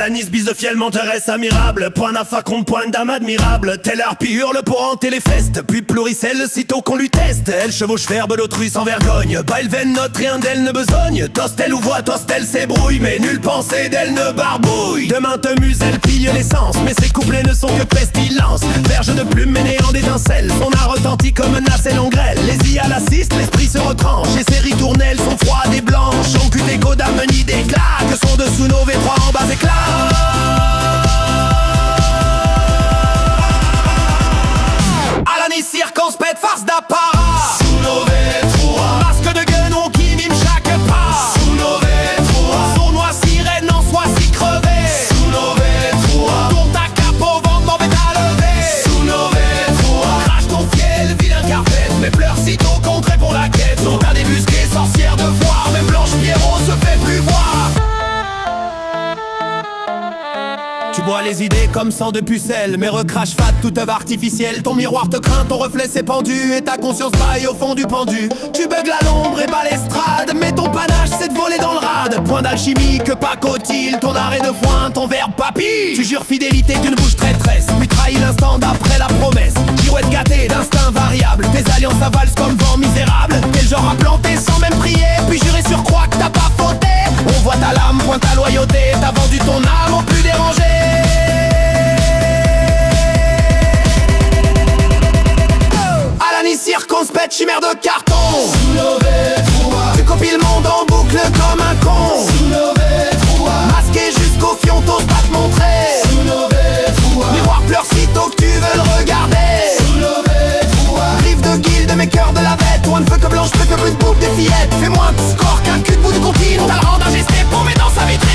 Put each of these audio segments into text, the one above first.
Alanis, bise de fiel, menteresse admirable. Point d'affa contre point d'âme admirable. Telle harpie hurle pour hanter les festes. Puis ploricelle sitôt qu'on lui teste. Elle chevauche verbe d'autrui sans vergogne. Pas elle veine note, rien d'elle ne besogne. Tostel ou voix, tostel s'ébrouille. Mais nulle pensée d'elle ne barbouille. Demain te muse, elle pille l'essence. Mais ses couplets ne sont que pestilence. Verge de plumes et néant d'étincelles. Son art retentit comme une nacelle en grêle. Les IA l'assistent, l'esprit se retranche. Et ses ritournelles sont froides et blanches. Au cul d'écho d'âme ni d'éclat. Que sont dessous nos V3 en bas éclat. Alanis circonspecte, farce d'apparat. Sous nos V3. Masque de guenon qui mime chaque pas. Sous nos V3. Sournois sirène en soie si crevé. Sous nos V3. Tourne ta cape au vent, m'en bête à lever. Sous nos V3. Crache ton fiel, vilain carpette. Mais pleure sitôt contré pour la quête. Non t'as débusqué, sorcière de foire. Même Blanche Pierrot se fait plus voir. Tu bois les idées comme sang de pucelle, mais recrache fat toute œuvre artificielle. Ton miroir te craint, ton reflet s'est pendu, et ta conscience baille au fond du pendu. Tu bugs la l'ombre et balustrade, mais ton panache c'est de voler dans le rade. Point d'alchimie que pas qu'au-il, ton arrêt de foin, ton verbe papy. Tu jures fidélité d'une bouche traîtresse, puis trahis l'instant d'après la promesse. Girouette gâtée d'instinct variable, tes alliances avalent comme vent misérable. Quel genre à planter sans même prier, puis jurer sur croix que t'as pas fauté. On voit ta lame, point ta loyauté, t'as vendu ton âme au plus dérangé. Alanis circonspecte, chimère de carton. Sous nos V3. Tu copies le monde en boucle comme un con. Sous nos V3. Masqué jusqu'au fion, t'oses pas te montrer. Sous nos V3. Miroir pleure sitôt que tu veux le regarder. Sous nos V3. Griffe de guilde, mes cœurs de la bête. Ou un feu que blanche, feu que brune boucle des fillettes. Fais moins de score qu'un cul de bout de comptine. T'as le rang d'un gesté pour mettre dans sa vitrine.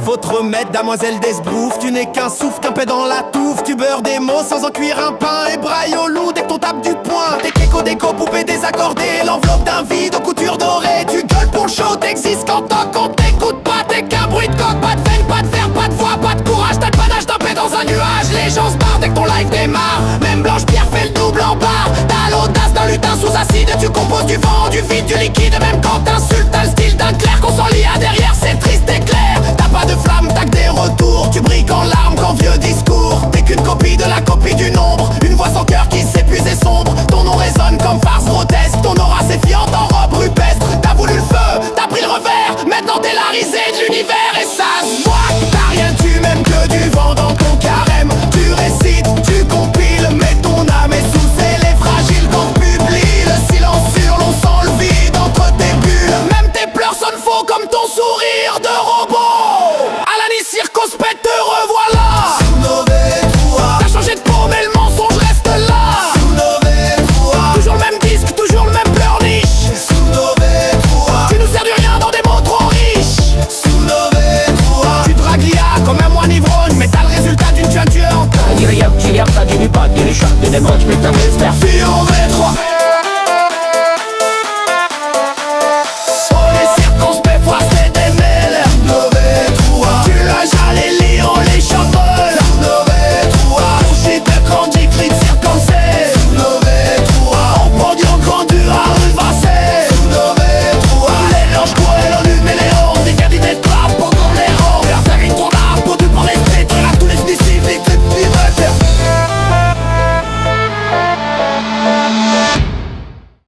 Faut te remettre, damoiselle d'Esbrouf. Tu n'es qu'un souffle, qu'un paix dans la touffe. Tu beurres des mots sans en cuire un pain. Et braille au loup dès que ton tape du poing. Des kékos, déco, poupées désaccordées. L'enveloppe d'un vide aux coutures dorées. Tu gueules pour le show, t'existes quand t'as